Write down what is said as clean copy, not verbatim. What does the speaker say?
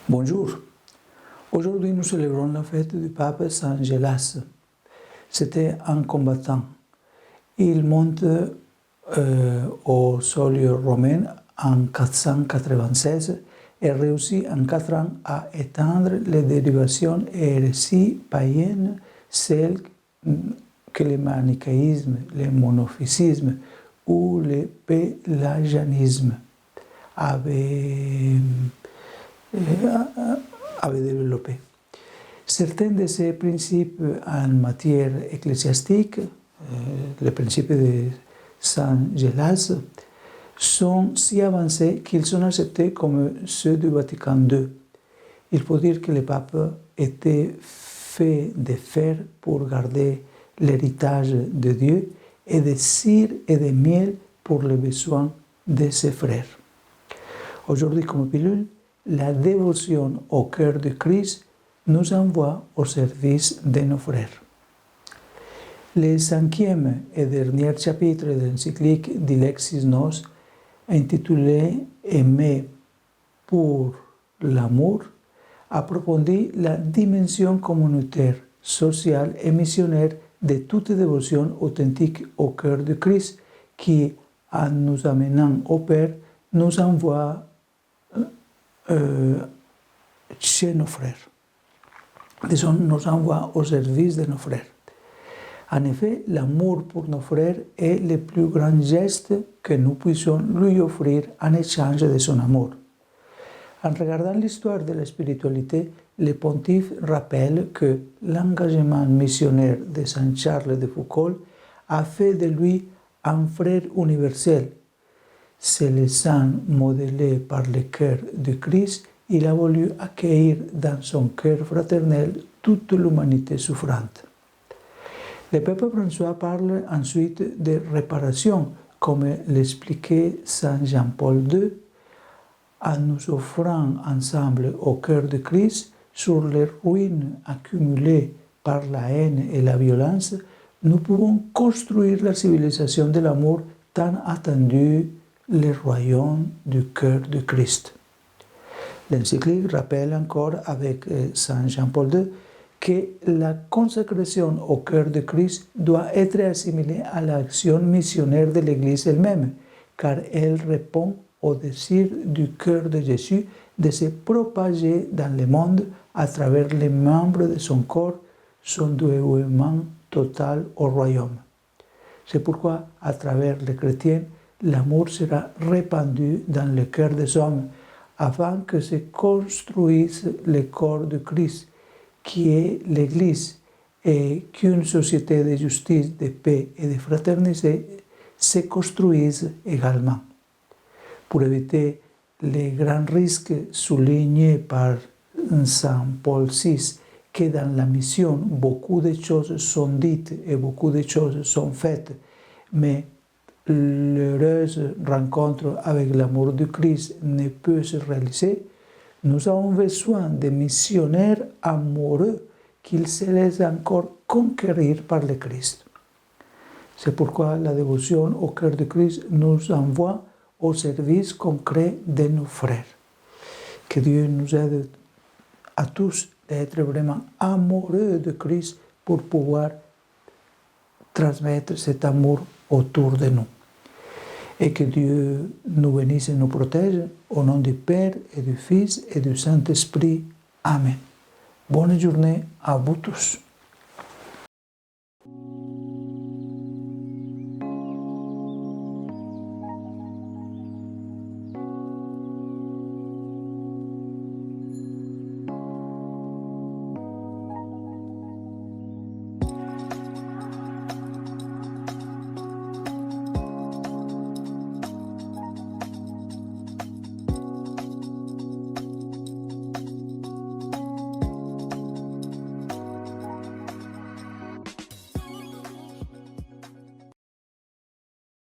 Bonjour. Aujourd'hui, nous célébrons la fête du pape Saint Gélas. C'était un combattant. Il monte au solide romain en 496 et réussit en 4 ans à éteindre les dérivations et hérésies païennes, celles que le manichéisme, le monophysisme ou le pélagianisme avaient développé. Certains de ces principes en matière ecclésiastique, les principes de Saint Gélas, sont si avancés qu'ils sont acceptés comme ceux du Vatican II. Il faut dire que le pape était fait de fer pour garder l'héritage de Dieu et de cire et de miel pour les besoins de ses frères. Aujourd'hui, comme pilule, la dévotion au cœur de Christ nous envoie au service de nos frères. Le 5e et dernier chapitre de l'encyclique Dilexis Nos, intitulé Aimer pour l'amour, approfondit la dimension communautaire, sociale et missionnaire de toute dévotion authentique au cœur de Christ qui, en nous amenant au Père, nous envoie chez nos frères. Disons, nous envoie au service de nos frères. En effet, l'amour pour nos frères est le plus grand geste que nous puissions lui offrir en échange de son amour. En regardant l'histoire de la spiritualité, le pontife rappelle que l'engagement missionnaire de Saint Charles de Foucauld a fait de lui un frère universel. Se laissant modeler par le cœur de Christ, il a voulu accueillir dans son cœur fraternel toute l'humanité souffrante. Le pape François parle ensuite de réparation, comme l'expliquait Saint Jean-Paul II, en nous offrant ensemble au cœur de Christ, sur les ruines accumulées par la haine et la violence, nous pouvons construire la civilisation de l'amour tant attendue, le royaume du cœur de Christ. L'encyclique rappelle encore avec Saint Jean-Paul II que la consécration au cœur de Christ doit être assimilée à l'action missionnaire de l'Église elle-même, car elle répond au désir du cœur de Jésus de se propager dans le monde à travers les membres de son corps, son dévouement total au royaume. C'est pourquoi, à travers les chrétiens, l'amour sera répandu dans le cœur des hommes, afin que se construise le corps de Christ, qui est l'Église, et qu'une société de justice, de paix et de fraternité se construise également. Pour éviter les grands risques soulignés par Saint Paul VI, que dans la mission, beaucoup de choses sont dites et beaucoup de choses sont faites, mais l'heureuse rencontre avec l'amour du Christ ne peut se réaliser, nous avons besoin de missionnaires amoureux qu'ils se laissent encore conquérir par le Christ. C'est pourquoi la dévotion au cœur de Christ nous envoie au service concret de nos frères. Que Dieu nous aide à tous d'être vraiment amoureux de Christ pour pouvoir transmettre cet amour autour de nous. Et que Dieu nous bénisse et nous protège au nom du Père et du Fils et du Saint-Esprit. Amen. Bonne journée à vous tous.